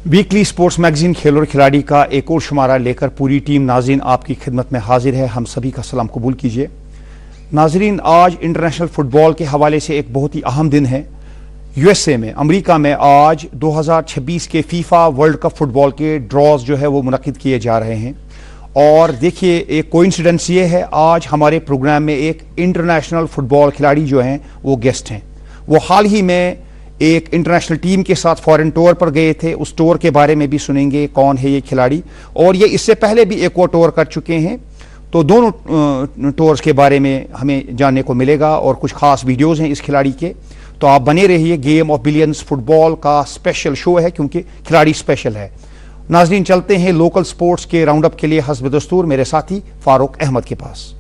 Weekly sports magazine खेल और खिलाड़ी का एक और शुमारा लेकर पूरी टीम नाज़रीन आपकी खिदमत में हाजिर है। हम सभी का सलाम कबूल कीजिए। नाज़रीन, आज इंटरनेशनल फुटबॉल के हवाले से एक बहुत ही अहम दिन है। यूएसए में, अमेरिका में आज 2026 के फीफा वर्ल्ड कप फुटबॉल के ड्रॉज जो है वो मुनक्किद किए जा रहे हैं। और देखिए, एक कोइंसिडेंस ये है, आज हमारे प्रोग्राम में एक इंटरनेशनल फुटबॉल खिलाड़ी जो हैं वो गेस्ट हैं। वो हाल ही में एक इंटरनेशनल टीम के साथ फॉरेन टूर पर गए थे। उस टूर के बारे में भी सुनेंगे, कौन है ये खिलाड़ी, और ये इससे पहले भी एक और टूर कर चुके हैं। तो दोनों टूर्स के बारे में हमें जानने को मिलेगा और कुछ खास वीडियोस हैं इस खिलाड़ी के। तो आप बने रहिए। गेम ऑफ बिलियंस फुटबॉल का स्पेशल शो है क्योंकि खिलाड़ी स्पेशल है। नाज़रीन, चलते हैं लोकल स्पोर्ट्स के राउंड अप के लिए हस्ब दस्तूर मेरे साथी फारूक अहमद के पास।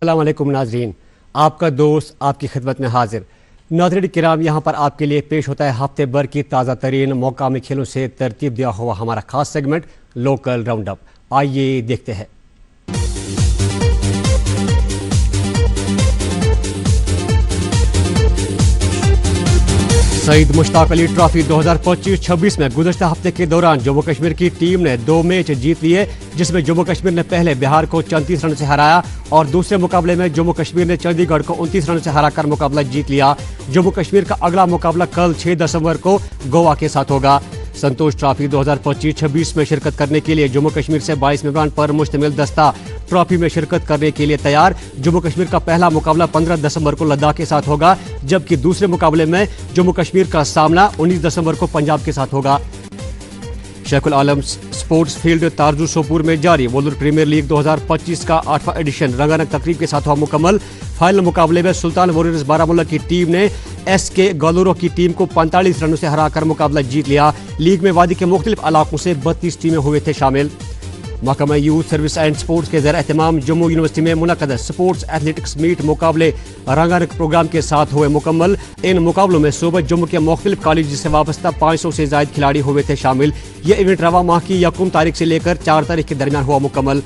अस्सलाम वालेकुम नाजरीन, आपका दोस्त आपकी खिदमत में हाजिर। नाज़रीन किराम, यहाँ पर आपके लिए पेश होता है हफ्ते भर की ताज़ा तरीन मौकामी खेलों से तरतीब दिया हुआ हमारा खास सेगमेंट लोकल राउंड अप। आइए देखते हैं। सईद मुश्ताक अली ट्रॉफी 2025-26 में गुज़श्ता हफ्ते के दौरान जम्मू कश्मीर की टीम ने 2 मैच जीत लिए, जिसमें जम्मू कश्मीर ने पहले बिहार को 34 रन से हराया और दूसरे मुकाबले में जम्मू कश्मीर ने चंडीगढ़ को 29 रन से हराकर मुकाबला जीत लिया। जम्मू कश्मीर का अगला मुकाबला कल 6 दिसंबर को गोवा के साथ होगा। संतोष ट्रॉफी 2025-26 में शिरकत करने के लिए जम्मू कश्मीर से 22 मेहमान पर मुश्तमिल दस्ता ट्रॉफी में शिरकत करने के लिए तैयार। जम्मू कश्मीर का पहला मुकाबला 15 दिसंबर को लद्दाख के साथ होगा, जबकि दूसरे मुकाबले में जम्मू कश्मीर का सामना 19 दिसंबर को पंजाब के साथ होगा। शेखुल आलम स्पोर्ट्स फील्ड तारजू सोपुर में जारी वर्ल्ड प्रीमियर लीग 2025 का 8वां एडिशन रंगारंग तकरीब के साथ हुआ मुकम्मल। फाइनल मुकाबले में सुल्तान वॉरियर्स बारामूला की टीम ने SK गलोरो की टीम को 45 रनों से हराकर मुकाबला जीत लिया। लीग में वादी के मुख्तलिफ इलाकों से 32 टीमें हुए थे शामिल। महकमा यूथ सर्विस एंड स्पोर्ट्स के ज़ेर एहतमाम जम्मू यूनिवर्सिटी में मुनक़्क़द स्पोर्ट्स एथलेटिक्स मीट मुकाबले रंगारंग प्रोग्राम के साथ हुए मुकम्मल। इन मुकाबलों में सूबा जम्मू के मुख्तलिफ कॉलेज से वाबस्ता 500 से ज़ायद खिलाड़ी हुए थे शामिल। यह इवेंट रवा माह की 1 तारीख से लेकर 4 तारीख के दरमियान हुआ मुकम्मल।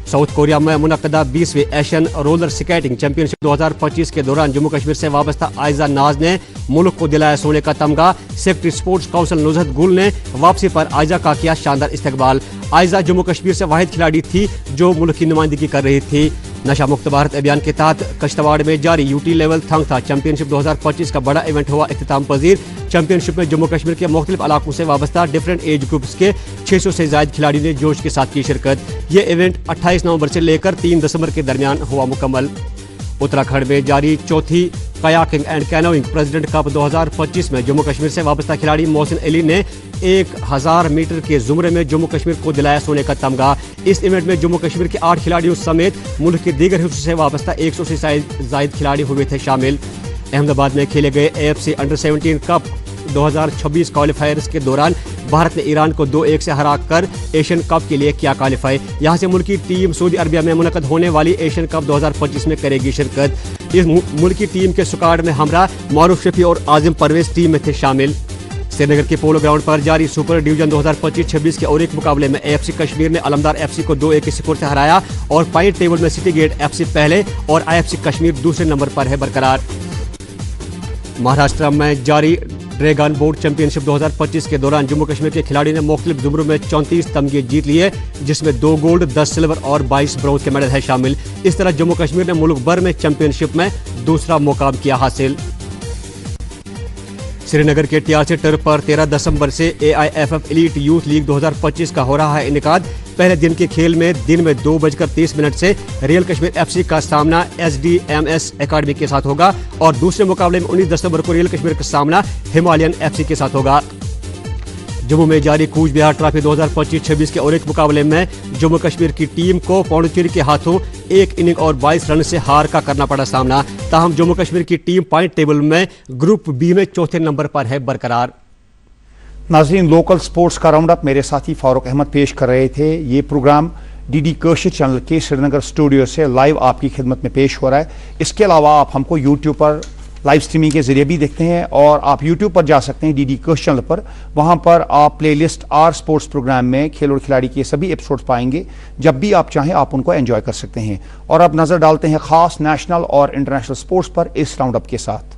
साउथ कोरिया में मुनक़्क़दा 20वीं एशियन रोलर स्केटिंग चैंपियनशिप 2025 के दौरान जम्मू कश्मीर से वाबस्ता आयजा नाज ने मुल्क को दिलाया सोने का तमगा। सेक्रेटरी स्पोर्ट्स काउंसिल नुज़हत गुल ने वापसी पर आयजा का किया शानदार इस्तकबाल। आयजा जम्मू कश्मीर से वाहिद खिलाड़ी थी जो मुल्क की नुमाइंदगी कर रही थी। नशा मुक्त भारत अभियान के तहत कश्तवाड़ में जारी UT लेवल थंग था चैंपियनशिप 2025 का बड़ा इवेंट हुआ इख्तिताम पजीर। चैंपियनशिप में जम्मू कश्मीर के मुख्तलिफ इलाकों से वाबस्ता डिफरेंट एज ग्रुप्स के 600 से ज़ायद खिलाड़ी ने जोश के साथ की शिरकत। ये इवेंट 28 नवंबर से लेकर 3 दिसंबर के दरमियान हुआ मुकम्मल। उत्तराखंड में जारी चौथी kayaking and canoeing president cup 2025 में जम्मू कश्मीर से वाबस्ता खिलाड़ी मोहसिन अली ने 1000 मीटर के जुमरे में जम्मू कश्मीर को दिलाया सोने का तमगा। इस इवेंट में जम्मू कश्मीर के 8 खिलाड़ियों समेत मुल्क के दीगर हिस्सों से वाबस्ता 100 से ज़ायद खिलाड़ी हुए थे शामिल। अहमदाबाद में खेले गए AFC अंडर 17 कप 2026 क्वालिफायर्स के दौरान भारत ने ईरान को 2-1 से हराकर एशियन कप के लिए किया क्वालिफाई। यहां से मुल्क की टीम सऊदी अरबिया में मुनक़्क़द होने वाली एशियन कप 2025 में करेगी शिरकत। इस मुल्क की टीम के स्क्वाड में हमरा, मारूफ शफी और आजिम परवेज टीम में थे शामिल। श्रीनगर के पोलो ग्राउंड पर जारी सुपर डिवीजन 2025-26 के और एक मुकाबले में AFC कश्मीर ने अलमदार FC को 2-1 के स्कोर से हराया और पॉइंट टेबल में सिटी गेट FC पहले और IFC कश्मीर दूसरे नंबर पर है बरकरार। महाराष्ट्र में जारी ड्रैगन बोट चैंपियनशिप 2025 के दौरान जम्मू कश्मीर के खिलाड़ी ने मुख्तलिफ जुमरों में 34 तमगे जीत लिए, जिसमें 2 गोल्ड, 10 सिल्वर और 22 ब्रॉन्ज के मेडल है शामिल। इस तरह जम्मू कश्मीर ने मुल्क भर में चैंपियनशिप में दूसरा मुकाम किया हासिल। श्रीनगर के TRC टर्फ पर 13 दिसंबर से AIFF एलीट यूथ लीग 2025 का हो रहा है इनेकाद। पहले दिन के खेल में दिन में 2:30 से रियल कश्मीर FC का सामना SDMS एकेडमी के साथ होगा और दूसरे मुकाबले में 19 दिसंबर को रियल कश्मीर का सामना हिमालयन FC के साथ होगा। जम्मू में जारी कूच बिहार ट्रॉफी 2025-26 के और एक मुकाबले में जम्मू कश्मीर की टीम को पौंडुचेरी के हाथों 1 इनिंग और 22 रन से हार का करना पड़ा सामना। ताहम जम्मू कश्मीर की टीम पॉइंट टेबल में ग्रुप B में चौथे नंबर पर है बरकरार। नाज़रीन, लोकल स्पोर्ट्स का राउंड अप मेरे साथी फारूक अहमद पेश कर रहे थे। ये प्रोग्राम DD कशिर चैनल के श्रीनगर स्टूडियो से लाइव आपकी खिदमत में पेश हो रहा है। इसके अलावा आप हमको YouTube पर लाइव स्ट्रीमिंग के जरिए भी देखते हैं, और आप यूट्यूब पर जा सकते हैं डीडी कोश चैनल पर। वहां पर आप प्लेलिस्ट आर स्पोर्ट्स प्रोग्राम में खेल और खिलाड़ी के सभी एपिसोड्स पाएंगे। जब भी आप चाहें आप उनको एंजॉय कर सकते हैं। और अब नजर डालते हैं खास नेशनल और इंटरनेशनल स्पोर्ट्स पर इस राउंड अप के साथ।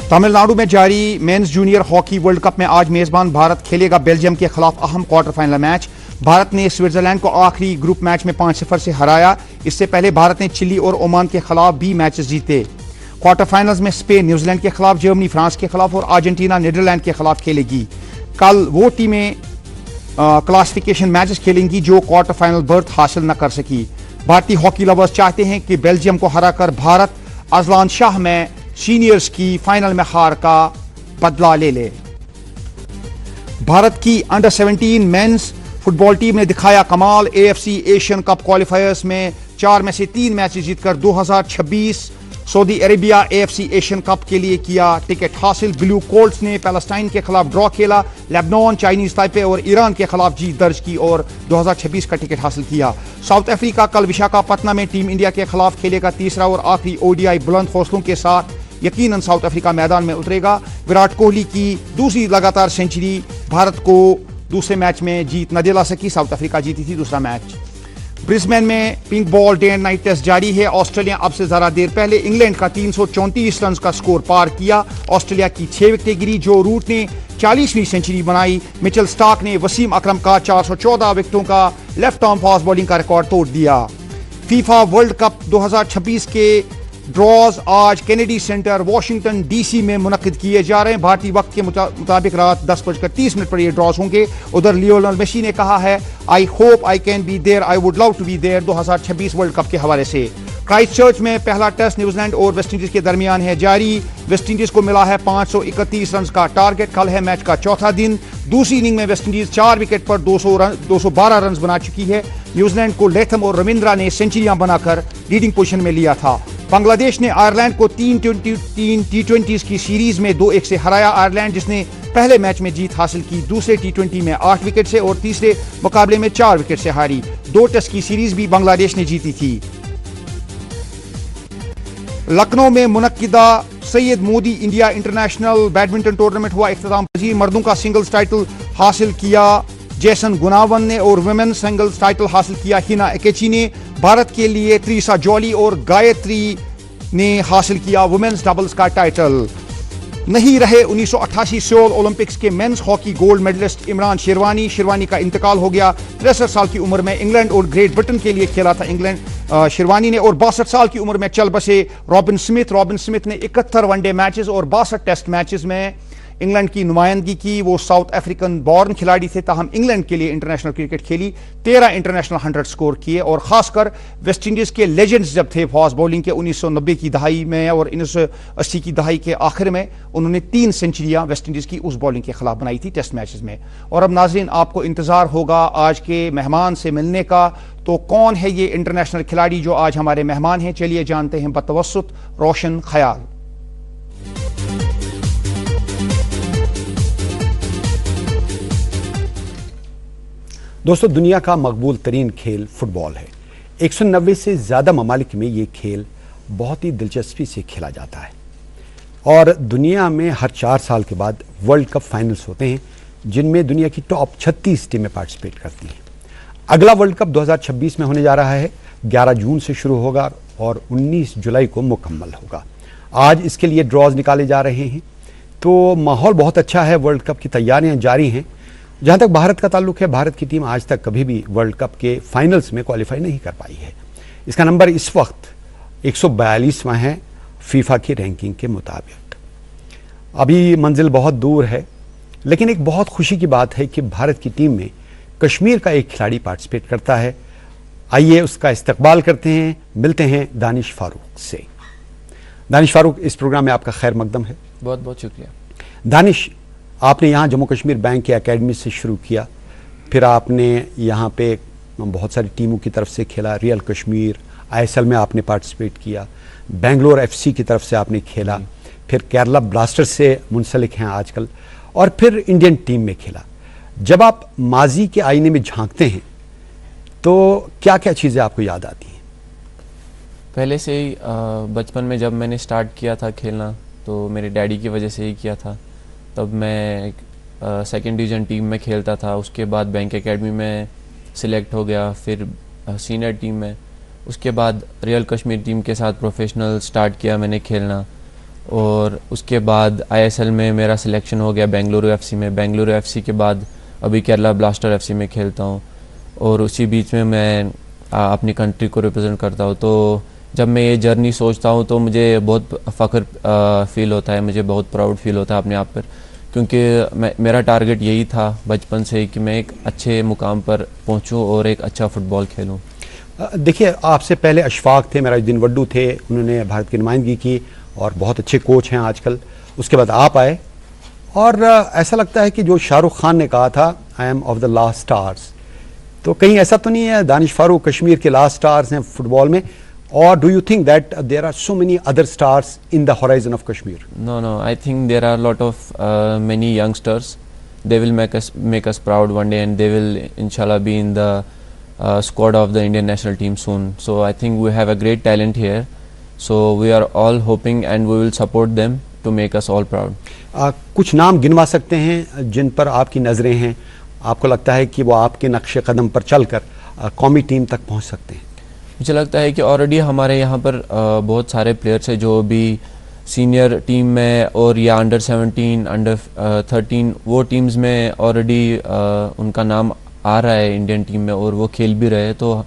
तमिलनाडु में जारी mains junior hockey world cup में आज मेजबान भारत खेलेगा बेल्जियम के खिलाफ अहम क्वार्टर फाइनल मैच। भारत ने स्विट्जरलैंड को आखिरी ग्रुप मैच में 5-0 से हराया। इससे पहले भारत ने चिली और ओमान के खिलाफ भी मैचेस जीते। क्वार्टर फाइनल्स में स्पेन न्यूजीलैंड के खिलाफ, जर्मनी फ्रांस के खिलाफ और अर्जेंटीना नीदरलैंड के खिलाफ खेलेगी। कल वो टीमें क्लासिफिकेशन मैचेस खेलेंगी जो क्वार्टर फाइनल बर्थ हासिल न कर सकी। भारतीय हॉकी लवर्स चाहते हैं कि बेल्जियम को हराकर भारत अजलान शाह में सीनियर्स की फाइनल में हार का बदला ले ले। भारत की अंडर 17 मेंस फुटबॉल टीम ने दिखाया कमाल। एएफसी एशियन कप क्वालिफायर्स में 4 में से 3 मैच जीतकर 2026 Saudi Arabia AFC Asian cup के लिए किया टिकट हासिल। ब्लू कोल्ट्स ने पैलेस्टाइन के खिलाफ ड्रॉ खेला। लेबनान, चाइनीज ताइपे और ईरान के खिलाफ जीत दर्ज की और 2026 का टिकट हासिल किया। साउथ अफ्रीका कल विशाखापट्टनम में टीम इंडिया के खिलाफ खेलेगा तीसरा और आखिरी ओडीआई। बुलंद हौसलों के साथ यकीनन साउथ अफ्रीका मैदान में उतरेगा। विराट कोहली की दूसरी लगातार सेंचुरी भारत को दूसरे मैच में जीत न दिला सकी। साउथ अफ्रीका जीती थी दूसरा मैच। ब्रिस्बेन में pink ball day and night test जारी है। ऑस्ट्रेलिया अब से जरा देर पहले इंग्लैंड का 334 रन का स्कोर पार किया। ऑस्ट्रेलिया की 6 विकेटें गिरी। जो रूट ने 40वीं सेंचुरी बनाई। मिचेल स्टार्क ने वसीम अकरम का 414 विकेटों का लेफ्ट आर्म फास्ट बॉलिंग का रिकॉर्ड तोड़ दिया। फीफा वर्ल्ड कप 2026 के ड्रॉज आज केनेडी सेंटर वाशिंगटन डीसी में मुनक्किद किए जा रहे हैं। भारतीय वक्त के मुताबिक रात 10:30 पर ये ड्रॉज होंगे। उधर लियोनेल मेसी ने कहा है I hope I can be there, I would love to be there 2026 world cup के हवाले से। क्राइस्टचर्च में पहला टेस्ट न्यूजीलैंड और वेस्टइंडीज के दरमियान है जारी। वेस्टइंडीज को मिला है 531 रन का टारगेट। कल है मैच का चौथा दिन। दूसरी इनिंग में वेस्टइंडीज 4 विकेट पर 212 रन बना चुकी है। न्यूजीलैंड को लेथम और रविंद्रा ने सेंचुरियां बनाकर लीडिंग पोजीशन में लिया था। बांग्लादेश ने आयरलैंड को 3 टी20 की सीरीज में 2-1 से हराया। आयरलैंड जिसने पहले मैच में जीत हासिल की, दूसरे टी20 में 8 विकेट से और तीसरे मुकाबले में 4 विकेट से हारी। 2 टेस्ट की सीरीज भी बांग्लादेश ने जीती थी। लखनऊ में मुनक्किदा Syed Modi India international badminton tournament हुआ इख्तिताम। मर्दों का सिंगल्स टाइटल हासिल किया जैसन गुनावन ने और वुमेन्स सिंगल्स टाइटल हासिल किया हिना एकेची ने। भारत के लिए त्रिसा जॉली और गायत्री ने हासिल किया वुमेन्स डबल्स का टाइटल। नहीं रहे 1988 सियोल ओलंपिक्स के men's hockey gold medallist Imran Sherwani का इंतकाल हो गया। 63 साल की उम्र में इंग्लैंड और ग्रेट ब्रिटेन के लिए खेला था शेरवानी ने। और 62 साल की उम्र में चल बसे रॉबिन स्मिथ ने 71 वनडे मैचेस और 62 टेस्ट मैचेस में इंग्लैंड की नुमाइंदगी की। वो साउथ अफ्रीकन बॉर्न खिलाड़ी थे, ताहम इंग्लैंड के लिए इंटरनेशनल क्रिकेट खेली। 13 इंटरनेशनल 100 स्कोर किए। और खासकर वेस्टइंडीज के लेजेंड्स जब थे फास्ट बॉलिंग के 1990 की दहाई में और 1980 की दहाई के आखिर में, उन्होंने 3 सेंचुरियां वेस्टइंडीज की उस बॉलिंग के खिलाफ बनाई थी टेस्ट मैचेस में। और अब नाजरीन आपको इंतजार होगा आज के मेहमान से मिलने का। तो कौन है ये इंटरनेशनल खिलाड़ी जो आज हमारे मेहमान हैं, चलिए जानते हैं बतवस्सुत रोशन ख्याल। दोस्तों, दुनिया का मकबूल तरीन खेल फुटबॉल है। 190 से ज़्यादा ममालिक में ये खेल बहुत ही दिलचस्पी से खेला जाता है और दुनिया में हर 4 साल के बाद वर्ल्ड कप फाइनल्स होते हैं जिनमें दुनिया की टॉप 36 टीमें पार्टिसिपेट करती हैं। अगला वर्ल्ड कप 2026 में होने जा रहा है। 11 जून से शुरू होगा और 19 जुलाई को मुकम्मल होगा। आज इसके लिए ड्रॉज निकाले जा रहे हैं, तो माहौल बहुत अच्छा है। वर्ल्ड कप की तैयारियां जारी हैं। जहां तक भारत का ताल्लुक है, भारत की टीम आज तक कभी भी वर्ल्ड कप के फाइनल्स में क्वालिफाई नहीं कर पाई है। इसका नंबर इस वक्त 142वां है फीफा की रैंकिंग के मुताबिक। अभी मंजिल बहुत दूर है, लेकिन एक बहुत खुशी की बात है कि भारत की टीम में कश्मीर का एक खिलाड़ी पार्टिसिपेट करता है। आइए उसका इस्तकबाल करते हैं, मिलते हैं दानिश फारूक से। दानिश फारूक, इस प्रोग्राम में आपका खैर मकदम है। बहुत बहुत शुक्रिया। दानिश, आपने यहाँ जम्मू कश्मीर बैंक की एकेडमी से शुरू किया, फिर आपने यहाँ पे बहुत सारी टीमों की तरफ से खेला। रियल कश्मीर, आईएसएल में आपने पार्टिसिपेट किया, बेंगलोर एफसी की तरफ से आपने खेला, फिर केरला ब्लास्टर्स से मुंसलिक हैं आजकल, और फिर इंडियन टीम में खेला। जब आप माजी के आईने में झांकते हैं तो क्या क्या चीज़ें आपको याद आती हैं? पहले से ही बचपन में जब मैंने स्टार्ट किया था खेलना तो मेरे डैडी की वजह से ही किया था। तब मैं सेकंड डिवीज़न टीम में खेलता था, उसके बाद बैंक एकेडमी में सिलेक्ट हो गया, फिर सीनियर टीम में, उसके बाद रियल कश्मीर टीम के साथ प्रोफेशनल स्टार्ट किया मैंने खेलना, और उसके बाद आईएसएल में मेरा सिलेक्शन हो गया बेंगलुरु एफसी में। बेंगलुरु एफसी के बाद अभी केरला ब्लास्टर एफसी में खेलता हूँ, और उसी बीच में मैं अपनी कंट्री को रिप्रेजेंट करता हूँ। तो जब मैं ये जर्नी सोचता हूँ तो मुझे बहुत फ़ख्र फील होता है, मुझे बहुत प्राउड फील होता है अपने आप पर, क्योंकि मेरा टारगेट यही था बचपन से ही कि मैं एक अच्छे मुकाम पर पहुँचूँ और एक अच्छा फ़ुटबॉल खेलूँ। देखिए, आपसे पहले अशफाक थे, मिराजुद्दीन वड्डू थे, उन्होंने भारत की नुमाइंदगी की और बहुत अच्छे कोच हैं आजकल। उसके बाद आप आए और ऐसा लगता है कि जो शाहरुख खान ने कहा था I am of the last stars, तो कहीं ऐसा तो नहीं है दानिश फारूक कश्मीर के लास्ट स्टार्स हैं फुटबॉल में? और do you think that there are so many other stars in the horizon of Kashmir? No, I think there are a lot of many youngsters. They will make us proud one day, and they will inshallah be in the squad of the Indian national team soon. So I think we have a great talent here. So we are all hoping and we will support them to make us all proud. कुछ नाम गिनवा सकते हैं जिन पर आपकी नज़रें हैं, आपको लगता है कि वो आपके नक्शे कदम पर चलकर कौमी टीम तक पहुंच सकते हैं? मुझे लगता है कि ऑलरेडी हमारे यहाँ पर बहुत सारे प्लेयर्स हैं जो भी सीनियर टीम में और या अंडर 17, अंडर 13 वो टीम्स में ऑलरेडी उनका नाम आ रहा है इंडियन टीम में, और वो खेल भी रहे हैं। तो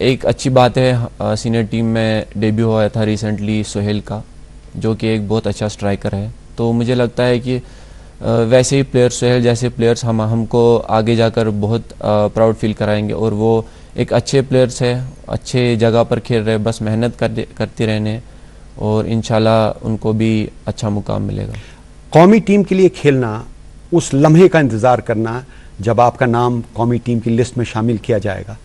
एक अच्छी बात है, सीनियर टीम में डेब्यू हुआ था रिसेंटली सोहेल का, जो कि एक बहुत अच्छा स्ट्राइकर है। तो मुझे लगता है कि वैसे ही प्लेयर्स, सोहेल जैसे प्लेयर्स हमको आगे जाकर बहुत प्राउड फील कराएंगे, और वो एक अच्छे प्लेयर्स है, अच्छे जगह पर खेल रहे, बस मेहनत करते रहने, और इंशाल्लाह उनको भी अच्छा मुकाम मिलेगा। कौमी टीम के लिए खेलना, उस लम्हे का इंतज़ार करना जब आपका नाम कौमी टीम की लिस्ट में शामिल किया जाएगा,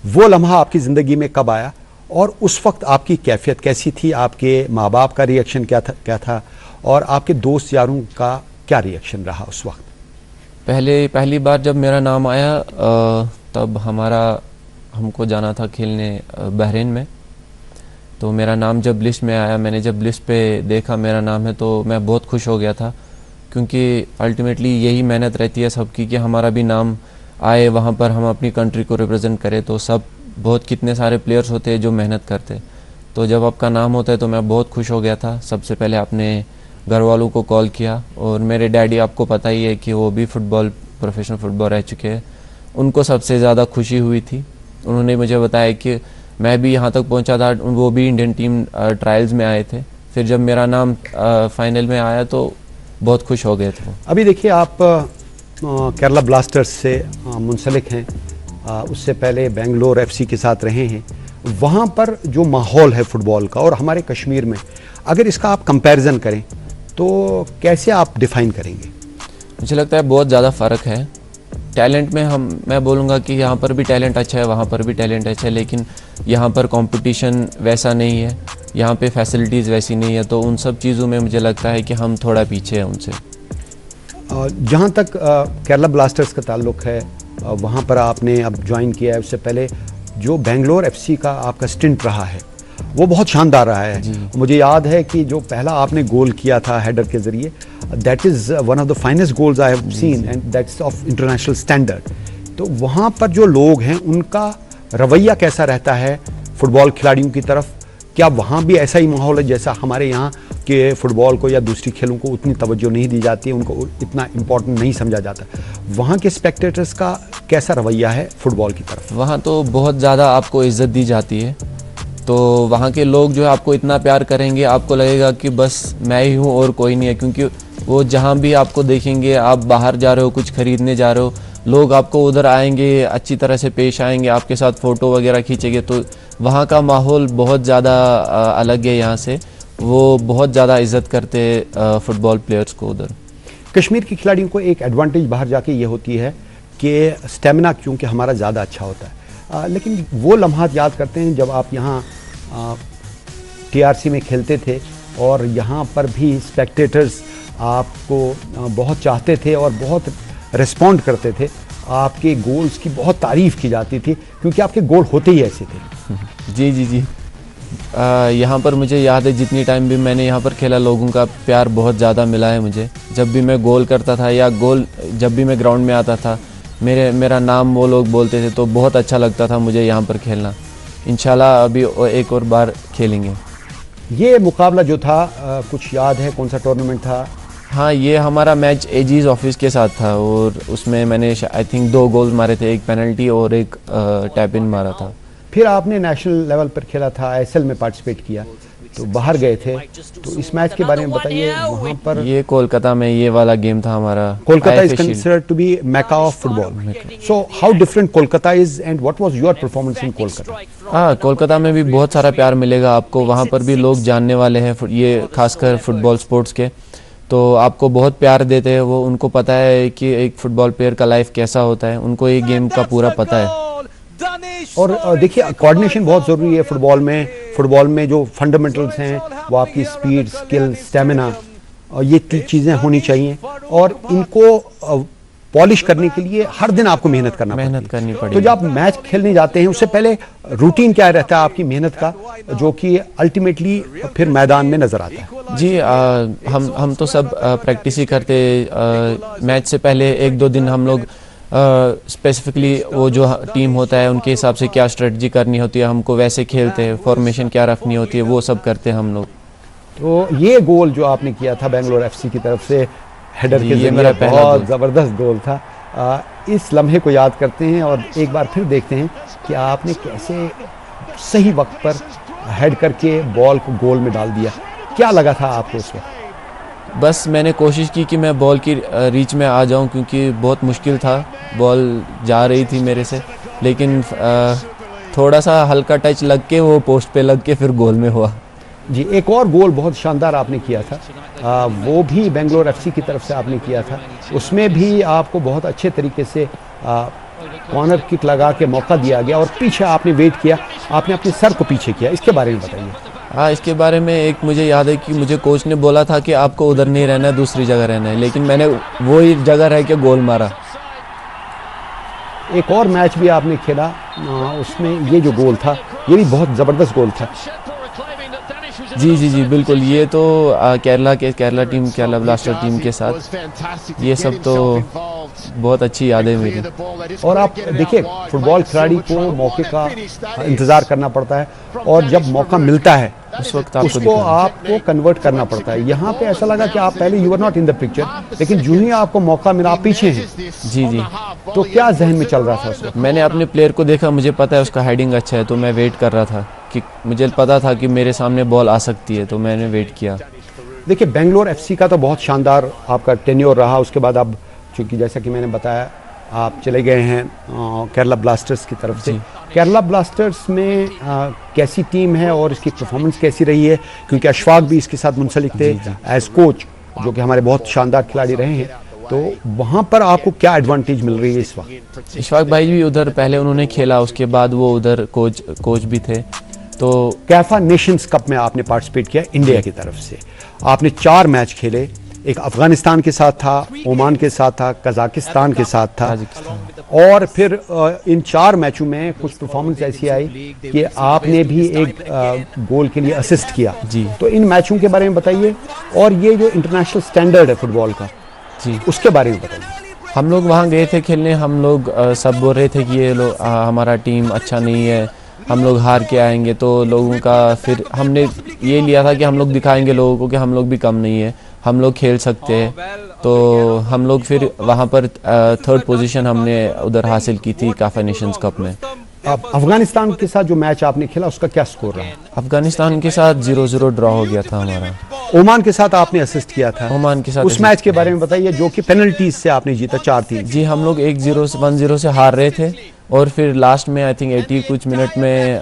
वो लम्हा आपकी ज़िंदगी में कब आया और उस वक्त आपकी कैफियत कैसी थी? आपके माँ बाप का रिएक्शन क्या था और आपके दोस्त यारों का क्या रिएक्शन रहा उस वक्त? पहली बार जब मेरा नाम आया तब हमको जाना था खेलने बहरीन में। तो मेरा नाम जब लिस्ट में आया, मैंने जब लिस्ट पे देखा मेरा नाम है, तो मैं बहुत खुश हो गया था, क्योंकि अल्टीमेटली यही मेहनत रहती है सबकी कि हमारा भी नाम आए, वहाँ पर हम अपनी कंट्री को रिप्रेजेंट करें। तो कितने सारे प्लेयर्स होते हैं जो मेहनत करते, तो जब आपका नाम होता है तो मैं बहुत खुश हो गया था। सबसे पहले अपने घर वालों को कॉल किया, और मेरे डैडी आपको पता ही है कि वो भी प्रोफेशनल फुटबॉल रह चुके हैं, उनको सबसे ज़्यादा खुशी हुई थी। उन्होंने मुझे बताया कि मैं भी यहाँ तक पहुँचा था, वो भी इंडियन टीम ट्रायल्स में आए थे। फिर जब मेरा नाम फाइनल में आया तो बहुत खुश हो गए थे। अभी देखिए, आप केरला ब्लास्टर्स से मुंसलिक हैं, उससे पहले बेंगलोर एफसी के साथ रहे हैं। वहाँ पर जो माहौल है फुटबॉल का और हमारे कश्मीर में, अगर इसका आप कंपैरिजन करें तो कैसे आप डिफाइन करेंगे? मुझे लगता है बहुत ज़्यादा फ़र्क है टैलेंट में। मैं बोलूँगा कि यहाँ पर भी टैलेंट अच्छा है, वहाँ पर भी टैलेंट अच्छा है, लेकिन यहाँ पर कंपटीशन वैसा नहीं है, यहाँ पे फैसिलिटीज़ वैसी नहीं है। तो उन सब चीज़ों में मुझे लगता है कि हम थोड़ा पीछे हैं उनसे। जहाँ तक केरला ब्लास्टर्स का ताल्लुक़ है, वहाँ पर आपने अब ज्वाइन किया है, उससे पहले जो बेंगलोर एफसी का आपका स्टिंट रहा है वो बहुत शानदार रहा है। मुझे याद है कि जो पहला आपने गोल किया था हेडर के ज़रिए, that is one of the finest goals I have seen and that's of international standard. तो वहाँ पर जो लोग हैं उनका रवैया कैसा रहता है फुटबॉल खिलाड़ियों की तरफ? क्या वहाँ भी ऐसा ही माहौल है जैसा हमारे यहाँ के फुटबॉल को या दूसरी खेलों को उतनी तवज्जो नहीं दी जाती है, उनको इतना इम्पोर्टेंट नहीं समझा जाता? वहाँ के स्पेक्टेटर्स का कैसा रवैया है फुटबॉल की तरफ? वहाँ तो बहुत ज़्यादा आपको इज़्ज़त दी जाती है। तो वहाँ के लोग जो है आपको इतना प्यार करेंगे, आपको लगेगा कि बस मैं ही हूँ और कोई नहीं है, क्योंकि वो जहाँ भी आपको देखेंगे, आप बाहर जा रहे हो, कुछ खरीदने जा रहे हो, लोग आपको उधर आएंगे, अच्छी तरह से पेश आएंगे, आपके साथ फ़ोटो वगैरह खींचेंगे। तो वहाँ का माहौल बहुत ज़्यादा अलग है यहाँ से, वो बहुत ज़्यादा इज़्ज़त करते फुटबॉल प्लेयर्स को उधर। कश्मीर के खिलाड़ियों को एक एडवांटेज बाहर जाके ये होती है कि स्टेमिना क्योंकि हमारा ज़्यादा अच्छा होता है, लेकिन वो लम्हात याद करते हैं जब आप यहाँ टीआरसी में खेलते थे और यहाँ पर भी स्पेक्टेटर्स आपको बहुत चाहते थे और बहुत रिस्पॉन्ड करते थे, आपके गोल्स की बहुत तारीफ की जाती थी क्योंकि आपके गोल होते ही ऐसे थे। जी जी जी। यहाँ पर मुझे याद है जितनी टाइम भी मैंने यहाँ पर खेला, लोगों का प्यार बहुत ज़्यादा मिला है मुझे। जब भी मैं गोल करता था या जब भी मैं ग्राउंड में आता था, मेरा नाम वो लोग बोलते थे, तो बहुत अच्छा लगता था मुझे यहाँ पर खेलना। इंशाल्लाह अभी एक और बार खेलेंगे। ये मुकाबला जो था कुछ याद है, कौन सा टूर्नामेंट था? हाँ, ये हमारा मैच एजीज ऑफिस के साथ था और उसमें मैंने आई थिंक 2 गोल मारे थे, एक पेनल्टी और एक टैप इन मारा था। फिर आपने नेशनल लेवल पर खेला था, आईएसएल में पार्टिसिपेट किया, तो बाहर गए थे, तो इस मैच के बारे में बताइए। वहाँ पर ये कोलकाता में ये वाला गेम था हमारा। Kolkata is IFA Shield। Considered to be mecca of football, so how different Kolkata is and what was your performance in Kolkata? हाँ, कोलकाता में भी बहुत सारा प्यार मिलेगा आपको। वहाँ पर भी लोग जानने वाले हैं ये खासकर फुटबॉल स्पोर्ट्स के, तो आपको बहुत प्यार देते हैं वो। उनको पता है कि एक फुटबॉल प्लेयर का लाइफ कैसा होता है, उनको ये गेम का पूरा पता है। और देखिए, कोऑर्डिनेशन बहुत ज़रूरी है फुटबॉल में। फुटबॉल में जो फंडामेंटल्स हैं वो आपकी स्पीड, स्किल, स्टेमिना, और ये चीज़ें होनी चाहिए, और इनको पॉलिश करने के लिए हर दिन आपको मेहनत करनी पड़ेगी। तो जब आप मैच खेलने जाते हैं उससे पहले रूटीन क्या रहता है आपकी मेहनत का, जो कि अल्टीमेटली फिर मैदान में नजर आता है? जी, हम तो सब प्रैक्टिस ही करते। मैच से पहले 1-2 दिन हम लोग स्पेसिफिकली वो जो टीम होता है उनके हिसाब से क्या स्ट्रेटजी करनी होती है, हमको वैसे खेलते हैं, फॉर्मेशन क्या रखनी होती है, वो सब करते हैं हम लोग। तो ये गोल जो आपने किया था बेंगलोर एफसी की तरफ से हेडर के जरिए, मेरा पहला बहुत ज़बरदस्त गोल था। इस लम्हे को याद करते हैं और एक बार फिर देखते हैं कि आपने कैसे सही वक्त पर हेड करके बॉल को गोल में डाल दिया। क्या लगा था आपको उस वक्त? बस मैंने कोशिश की कि मैं बॉल की रीच में आ जाऊं, क्योंकि बहुत मुश्किल था, बॉल जा रही थी मेरे से, लेकिन थोड़ा सा हल्का टच लग के वो पोस्ट पे लग के फिर गोल में हुआ। जी, एक और गोल बहुत शानदार आपने किया था, वो भी बेंगलोर एफसी की तरफ से आपने किया था। उसमें भी आपको बहुत अच्छे तरीके से कॉर्नर किक लगा के मौका दिया गया और पीछे आपने वेट किया, आपने अपने सर को पीछे किया। इसके बारे में बताइए। हाँ, इसके बारे में एक मुझे याद है कि मुझे कोच ने बोला था कि आपको उधर नहीं रहना है, दूसरी जगह रहना है, लेकिन मैंने वही जगह रह के गोल मारा। एक और मैच भी आपने खेला, उसमें ये जो गोल था ये भी बहुत ज़बरदस्त गोल था। जी जी जी, बिल्कुल। ये तो केरला ब्लास्टर टीम के साथ, ये सब तो बहुत अच्छी यादें मेरी। और आप देखिए, फुटबॉल खिलाड़ी को मौके का इंतज़ार करना पड़ता है, और जब मौका मिलता है उस वक्त उसको आपको कन्वर्ट करना पड़ता है। यहाँ पे ऐसा लगा कि आप पहले you are not in the picture, लेकिन जो ही आपको मौका मिला आप पीछे हैं। जी जी। तो क्या जहन में चल रहा था उस वक्त? मैंने अपने प्लेयर को देखा, मुझे पता है उसका हेडिंग अच्छा है, तो मैं वेट कर रहा था कि मुझे पता था कि मेरे सामने बॉल आ सकती है, तो मैंने वेट किया। देखिए, बेंगलोर एफसी का तो बहुत शानदार आपका टेन्योर रहा। उसके बाद अब चूँकि जैसा कि मैंने बताया आप चले गए हैं केरला ब्लास्टर्स की तरफ से। केरला ब्लास्टर्स में कैसी टीम है और इसकी परफॉर्मेंस कैसी रही है? क्योंकि अशफाक भी इसके साथ मुंसलिक थे एज कोच, जो कि हमारे बहुत शानदार खिलाड़ी रहे हैं। तो वहाँ पर आपको क्या एडवांटेज मिल रही है इस वक्त? इशफाक भाई भी उधर पहले उन्होंने खेला, उसके बाद वो उधर कोच भी थे। तो कैफा नेशंस कप में आपने पार्टिसिपेट किया इंडिया की तरफ से। आपने 4 मैच खेले, एक अफगानिस्तान के साथ था, ओमान के साथ था, कजाकिस्तान के साथ था, और फिर इन 4 मैचों में कुछ परफॉर्मेंस ऐसी आई कि आपने भी एक गोल के लिए असिस्ट किया। जी। तो इन मैचों के बारे में बताइए, और ये जो इंटरनेशनल स्टैंडर्ड है फुटबॉल का, जी, उसके बारे में बताइए। हम लोग वहाँ गए थे खेलने, हम लोग सब बोल रहे थे कि ये लोग हमारा टीम अच्छा नहीं है, हम लोग हार के आएंगे। तो लोगों का फिर हमने ये लिया था कि हम लोग दिखाएंगे लोगों को कि हम लोग भी कम नहीं है, हम लोग खेल सकते हैं। तो हम लोग फिर वहाँ पर 3rd पोजीशन हमने उधर हासिल की थी कैफा नेशंस कप में। अब अफगानिस्तान के साथ जो मैच आपने खेला उसका क्या स्कोर रहा? अफगानिस्तान के साथ 0-0 ड्रॉ हो गया था हमारा। ओमान के साथ आपने असिस्ट किया था। ओमान के साथ उस मैच के बारे में बताइए, जो कि पेनल्टीज से आपने जीता 4-3। जी, हम लोग 1-0 से हार रहे थे, और फिर लास्ट में आई थिंक 80 कुछ मिनट में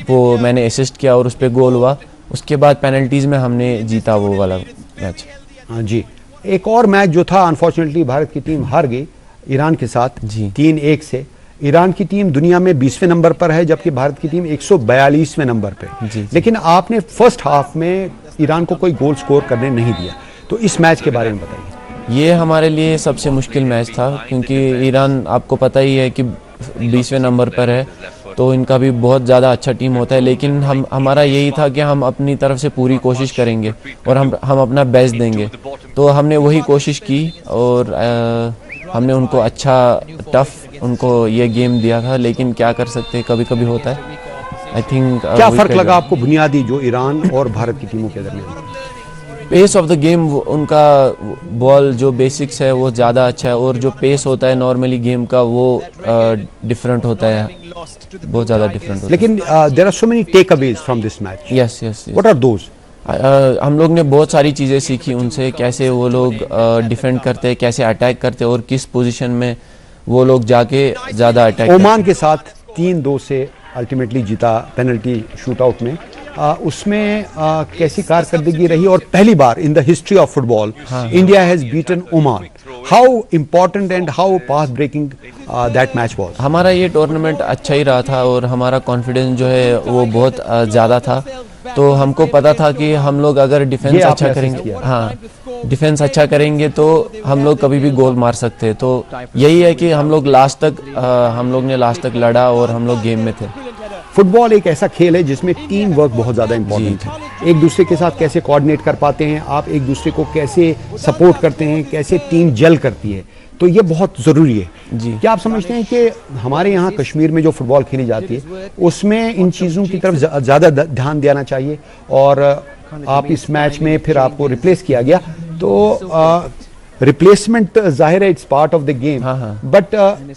वो मैंने असिस्ट किया और उस पर गोल हुआ। उसके बाद पेनल्टीज में हमने जीता वो वाला मैच। हाँ जी। एक और मैच जो था, अनफॉर्चुनेटली भारत की टीम हार गई ईरान के साथ 3-1 से। ईरान की टीम दुनिया में 20वें नंबर पर है, जबकि भारत की टीम 142वें नंबर पे। लेकिन आपने फर्स्ट हाफ में ईरान को कोई गोल स्कोर करने नहीं दिया, तो इस मैच के बारे में बताइए। ये हमारे लिए सबसे मुश्किल मैच था, क्योंकि ईरान आपको पता ही है कि 20वें नंबर पर है, तो इनका भी बहुत ज़्यादा अच्छा टीम होता है। लेकिन हमारा यही था कि हम अपनी तरफ से पूरी कोशिश करेंगे और हम अपना बेस्ट देंगे। तो हमने वही कोशिश की और हमने उनको अच्छा टफ उनको ये गेम दिया था। लेकिन क्या कर सकते हैं, कभी कभी होता है। आई थिंक क्या फर्क लगा आपको बुनियादी जो ईरान और भारत की टीमों के दरमियान? पेस ऑफ द गेम, उनका बॉल जो बेसिक्स है वो ज़्यादा अच्छा है, और जो पेस होता है नॉर्मली गेम का वो डिफरेंट होता है, बहुत ज़्यादा डिफरेंट होता है। लेकिन there are so many takeaways from this match. Yes yes. What are those? हम लोग ने बहुत सारी चीज़ें सीखी उनसे, कैसे वो लोग डिफेंड करते हैं, कैसे अटैक करते हैं, और किस पोजीशन में वो लोग जाके ज़्यादा अटैक। ओमान के साथ 3-2 से अल्टीमेटली जीता पेनल्टी शूटआउट में। उसमें कैसी कारकर्दगी रही, और पहली बार in the history of football India has beaten Oman. How important and how path breaking that match was? हमारा ये टूर्नामेंट अच्छा ही रहा था, और हमारा कॉन्फिडेंस जो है वो बहुत ज़्यादा था। तो हमको पता था कि हम लोग अगर डिफेंस अच्छा करेंगे, हाँ डिफेंस अच्छा करेंगे तो हम लोग कभी भी गोल मार सकते हैं। तो यही है कि हम लोग हम लोग ने लास्ट तक लड़ा और हम लोग गेम में थे। फुटबॉल एक ऐसा खेल है जिसमें टीम वर्क बहुत ज़्यादा इंपॉर्टेंट है। एक दूसरे के साथ कैसे कोऑर्डिनेट कर पाते हैं आप, एक दूसरे को कैसे सपोर्ट करते हैं, कैसे टीम जल करती है, तो ये बहुत ज़रूरी है जी। क्या आप समझते हैं कि हमारे यहाँ कश्मीर में जो फुटबॉल खेली जाती है उसमें इन चीज़ों की तरफ ज़्यादा ध्यान देना चाहिए? और आप इस मैच में फिर आपको रिप्लेस किया गया, तो रिप्लेसमेंट जाहिर है it's part of the game, but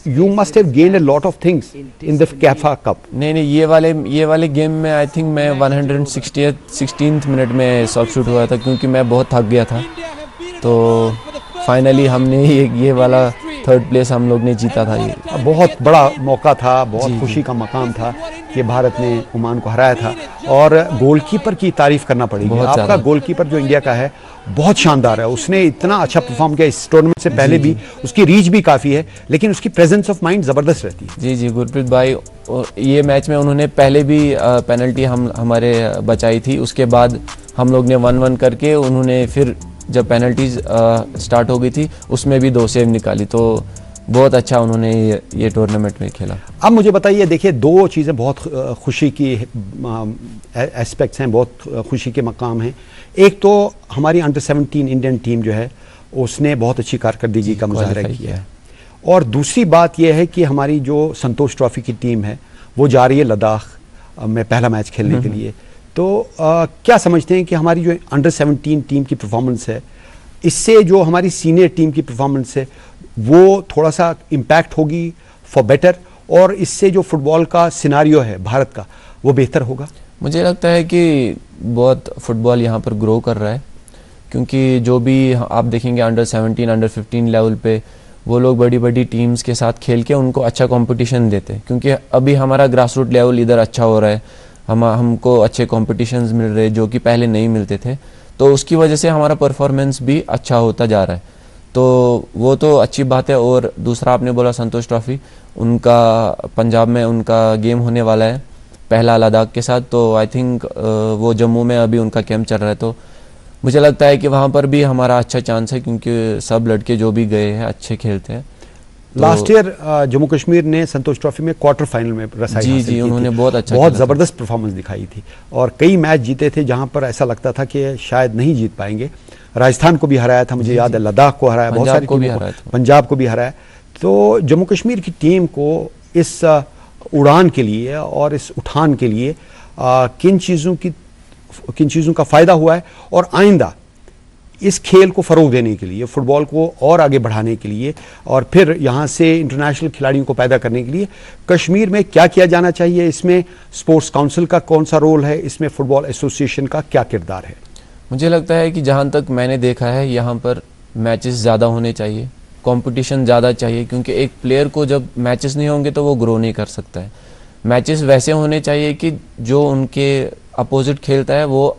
you must have gained a lot of things in the कैफा कप। नहीं, ये वाले गेम में आई थिंक मैं 116th मिनट में सब्स्टिट्यूट हुआ था, क्योंकि मैं बहुत थक गया था। तो फाइनली हमने ये वाला 3rd प्लेस हम लोग ने जीता था। ये बहुत बड़ा मौका था, बहुत खुशी का मकाम था कि भारत ने ओमान को हराया था। और गोलकीपर की तारीफ करना पड़ेगी, आपका गोलकीपर जो इंडिया का है बहुत शानदार है। उसने इतना अच्छा परफॉर्म किया इस टूर्नामेंट से पहले भी, उसकी रीच भी काफ़ी है, लेकिन उसकी प्रेजेंस ऑफ माइंड ज़बरदस्त रहती है। जी गुरप्रीत भाई, ये मैच में उन्होंने पहले भी पेनल्टी हमारे बचाई थी, उसके बाद हम लोग ने 1-1 करके उन्होंने फिर जब पेनल्टीज स्टार्ट हो गई थी उसमें भी 2 सेव निकाली। तो बहुत अच्छा उन्होंने ये टूर्नामेंट में खेला। अब मुझे बताइए, देखिए 2 चीज़ें बहुत खुशी की एस्पेक्ट्स हैं, बहुत खुशी के मकाम हैं। एक तो हमारी अंडर 17 इंडियन टीम जो है उसने बहुत अच्छी कारकर्दगी का मुजाहरा किया है, और दूसरी बात यह है कि हमारी जो संतोष ट्रॉफी की टीम है वो जा रही है लद्दाख में पहला मैच खेलने के लिए। तो क्या समझते हैं कि हमारी जो अंडर 17 टीम की परफॉर्मेंस है, इससे जो हमारी सीनियर टीम की परफॉर्मेंस है वो थोड़ा सा इम्पैक्ट होगी फॉर बेटर, और इससे जो फुटबॉल का सिनारियो है भारत का वो बेहतर होगा? मुझे लगता है कि बहुत फुटबॉल यहाँ पर ग्रो कर रहा है, क्योंकि जो भी आप देखेंगे अंडर 17 अंडर 15 लेवल पे वो लोग बड़ी बड़ी टीम्स के साथ खेल के उनको अच्छा कंपटीशन देते हैं। क्योंकि अभी हमारा ग्रास रूट लेवल इधर अच्छा हो रहा है, हमको अच्छे कॉम्पिटिशन्स मिल रहे हैं जो कि पहले नहीं मिलते थे। तो उसकी वजह से हमारा परफॉर्मेंस भी अच्छा होता जा रहा है, तो वो तो अच्छी बात है। और दूसरा आपने बोला संतोष ट्रॉफी, उनका पंजाब में उनका गेम होने वाला है पहला लद्दाख के साथ। तो आई थिंक वो जम्मू में अभी उनका कैंप चल रहा है, तो मुझे लगता है कि वहाँ पर भी हमारा अच्छा चांस है, क्योंकि सब लड़के जो भी गए हैं अच्छे खेलते हैं। लास्ट ईयर जम्मू कश्मीर ने संतोष ट्रॉफी में क्वार्टर फाइनल में रसाई हासिल की उन्होंने थी। बहुत ज़बरदस्त परफॉर्मेंस दिखाई थी, और कई मैच जीते थे जहां पर ऐसा लगता था कि शायद नहीं जीत पाएंगे। राजस्थान को भी हराया था, मुझे याद है, लद्दाख को हराया, बहुत सारी टीमों को, पंजाब को भी हराया। तो जम्मू कश्मीर की टीम को इस उड़ान के लिए और इस उठान के लिए किन चीज़ों का फ़ायदा हुआ है, और आइंदा इस खेल को फ़रोग देने के लिए, फुटबॉल को और आगे बढ़ाने के लिए, और फिर यहाँ से इंटरनेशनल खिलाड़ियों को पैदा करने के लिए कश्मीर में क्या किया जाना चाहिए? इसमें स्पोर्ट्स काउंसिल का कौन सा रोल है, इसमें फुटबॉल एसोसिएशन का क्या किरदार है? मुझे लगता है कि जहाँ तक मैंने देखा है यहाँ पर मैचेस ज़्यादा होने चाहिए, कंपटीशन ज़्यादा चाहिए, क्योंकि एक प्लेयर को जब मैचेस नहीं होंगे तो वो ग्रो नहीं कर सकता है। मैचेस वैसे होने चाहिए कि जो उनके अपोजिट खेलता है वो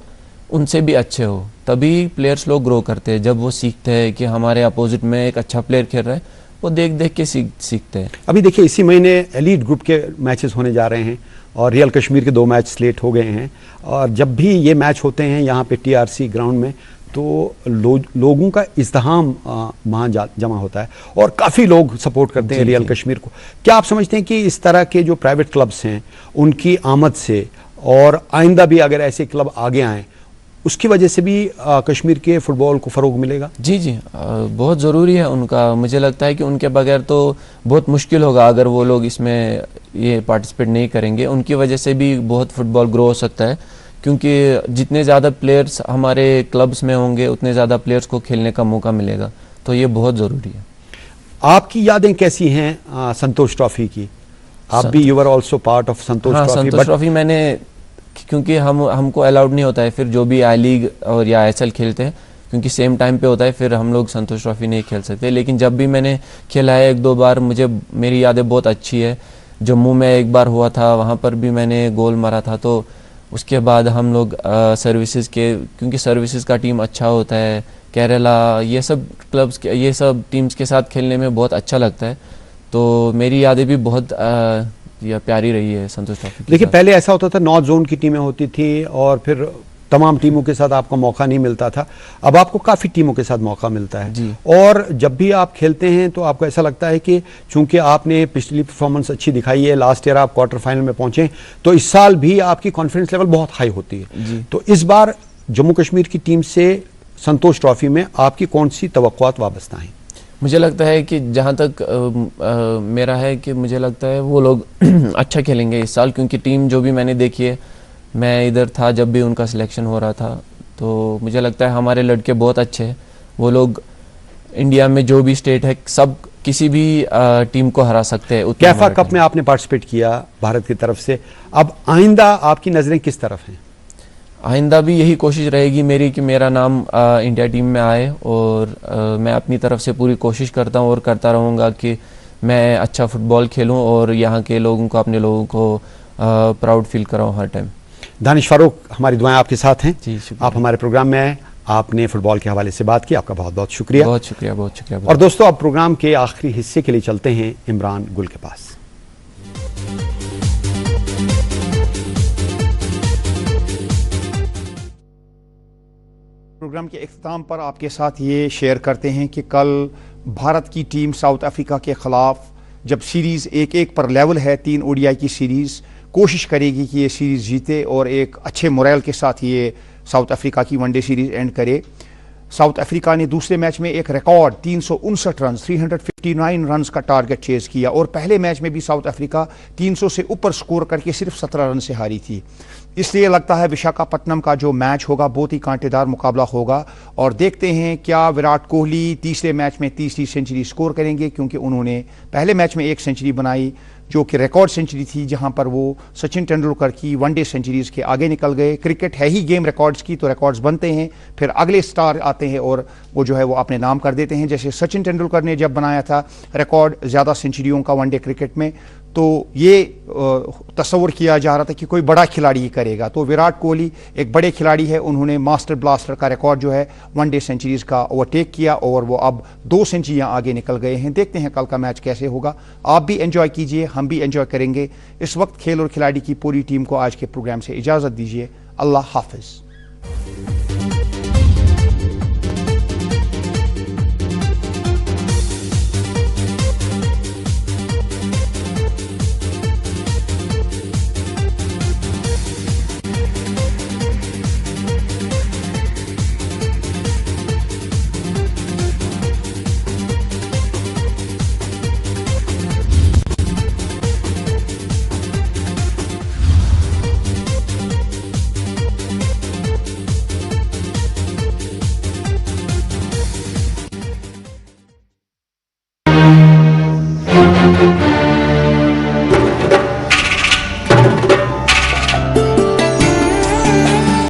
उनसे भी अच्छे हो, तभी प्लेयर्स लोग ग्रो करते हैं। जब वो सीखते हैं कि हमारे अपोजिट में एक अच्छा प्लेयर खेल रहा है, वो देख देख के सीखते हैं। अभी देखिए इसी महीने एलीट ग्रुप के मैचेस होने जा रहे हैं, और रियल कश्मीर के 2 मैच स्लेट हो गए हैं, और जब भी ये मैच होते हैं यहाँ पे TRC ग्राउंड में, तो लोगों का इज़्दिहाम वहाँ जमा होता है और काफ़ी लोग सपोर्ट करते हैं रियल कश्मीर को। क्या आप समझते हैं कि इस तरह के जो प्राइवेट क्लब्स हैं उनकी आमद से और आइंदा भी अगर ऐसे क्लब आगे आएँ उसकी वजह से भी कश्मीर के फुटबॉल को फ़रोग मिलेगा? जी जी, बहुत ज़रूरी है उनका। मुझे लगता है कि उनके बगैर तो बहुत मुश्किल होगा अगर वो लोग इसमें ये पार्टिसिपेट नहीं करेंगे। उनकी वजह से भी बहुत फुटबॉल ग्रो हो सकता है, क्योंकि जितने ज़्यादा प्लेयर्स हमारे क्लब्स में होंगे उतने ज़्यादा प्लेयर्स को खेलने का मौका मिलेगा, तो ये बहुत ज़रूरी है। आपकी यादें कैसी हैं संतोष ट्रॉफी की? आप भी you are also part of Santosh हाँ, ट्रॉफी। संतोष ट्रॉफी मैंने, क्योंकि हमको अलाउड नहीं होता है फिर जो भी आई लीग और या ISL खेलते हैं, क्योंकि सेम टाइम पे होता है, फिर हम लोग संतोष ट्रॉफी नहीं खेल सकते। लेकिन जब भी मैंने खेला है 1-2 बार, मेरी यादें बहुत अच्छी है। जम्मू में एक बार हुआ था, वहाँ पर भी मैंने गोल मारा था। तो उसके बाद हम लोग सर्विसेज के, क्योंकि सर्विसेज का टीम अच्छा होता है, केरला, ये सब क्लब्स ये सब टीम्स के साथ खेलने में बहुत अच्छा लगता है। तो मेरी यादें भी बहुत प्यारी रही है संतोष ट्रॉफी। देखिए, पहले ऐसा होता था नॉर्थ जोन की टीमें होती थी और फिर तमाम टीमों के साथ आपको मौका नहीं मिलता था। अब आपको काफ़ी टीमों के साथ मौका मिलता है जी। और जब भी आप खेलते हैं तो आपको ऐसा लगता है कि चूंकि आपने पिछली परफॉर्मेंस अच्छी दिखाई है, लास्ट ईयर आप क्वार्टर फाइनल में पहुंचे, तो इस साल भी आपकी कॉन्फिडेंस लेवल बहुत हाई होती है जी। तो इस बार जम्मू कश्मीर की टीम से संतोष ट्रॉफी में आपकी कौन सी तवक्कुआत वाबस्ता हैं? मुझे लगता है कि जहाँ तक मेरा है कि मुझे लगता है वो लोग अच्छा खेलेंगे इस साल, क्योंकि टीम जो भी मैंने देखी है, मैं इधर था जब भी उनका सिलेक्शन हो रहा था, तो मुझे लगता है हमारे लड़के बहुत अच्छे हैं। वो लोग इंडिया में जो भी स्टेट है, सब किसी भी टीम को हरा सकते हैं। कैफा कप में आपने पार्टिसिपेट किया भारत की तरफ से, अब आइंदा आपकी नज़रें किस तरफ हैं? आइंदा भी यही कोशिश रहेगी मेरी कि मेरा नाम इंडिया टीम में आए, और मैं अपनी तरफ से पूरी कोशिश करता हूँ और करता रहूँगा कि मैं अच्छा फुटबॉल खेलूँ और यहाँ के लोगों को, अपने लोगों को प्राउड फील कराऊँ हर टाइम। दानिश फारूक, हमारी दुआएं आपके साथ हैं। जी, शुक्रिया। आप हमारे प्रोग्राम में आए, आपने फुटबॉल के हवाले से बात की, आपका बहुत बहुत शुक्रिया। बहुत शुक्रिया, बहुत शुक्रिया। और दोस्तों, अब प्रोग्राम के आखिरी हिस्से के लिए चलते हैं इमरान गुल के पास। प्रोग्राम के इख्तिताम पर आपके साथ ये शेयर करते हैं कि कल भारत की टीम साउथ अफ्रीका के खिलाफ जब सीरीज़ 1-1 पर लेवल है, 3 ODI की सीरीज़, कोशिश करेगी कि ये सीरीज़ जीते और एक अच्छे मोरल के साथ ये साउथ अफ्रीका की वनडे सीरीज़ एंड करे। साउथ अफ्रीका ने दूसरे मैच में एक रिकॉर्ड 359 रन 359 रन्स का टारगेट चेज किया और पहले मैच में भी साउथ अफ्रीका 300 से ऊपर स्कोर करके सिर्फ 17 रन से हारी थी। इसलिए लगता है विशाखापट्टनम का जो मैच होगा बहुत ही कांटेदार मुकाबला होगा और देखते हैं क्या विराट कोहली तीसरे मैच में तीसरी सेंचुरी स्कोर करेंगे, क्योंकि उन्होंने पहले मैच में एक सेंचुरी बनाई जो कि रिकॉर्ड सेंचुरी थी, जहां पर वो सचिन तेंदुलकर की वनडे सेंचुरीज के आगे निकल गए। क्रिकेट है ही गेम रिकॉर्ड्स की, तो रिकॉर्ड्स बनते हैं, फिर अगले स्टार आते हैं और वो जो है वो अपने नाम कर देते हैं। जैसे सचिन तेंदुलकर ने जब बनाया था रिकॉर्ड ज़्यादा सेंचुरियों का वनडे क्रिकेट में, तो ये तस्वर किया जा रहा था कि कोई बड़ा खिलाड़ी ही करेगा, तो विराट कोहली एक बड़े खिलाड़ी है, उन्होंने मास्टर ब्लास्टर का रिकॉर्ड जो है वनडे सेंचुरीज का ओवरटेक किया और वो अब 2 सेंचुरियां आगे निकल गए हैं। देखते हैं कल का मैच कैसे होगा। आप भी एंजॉय कीजिए, हम भी एंजॉय करेंगे। इस वक्त खेल और खिलाड़ी की पूरी टीम को आज के प्रोग्राम से इजाज़त दीजिए। अल्लाह हाफिज़।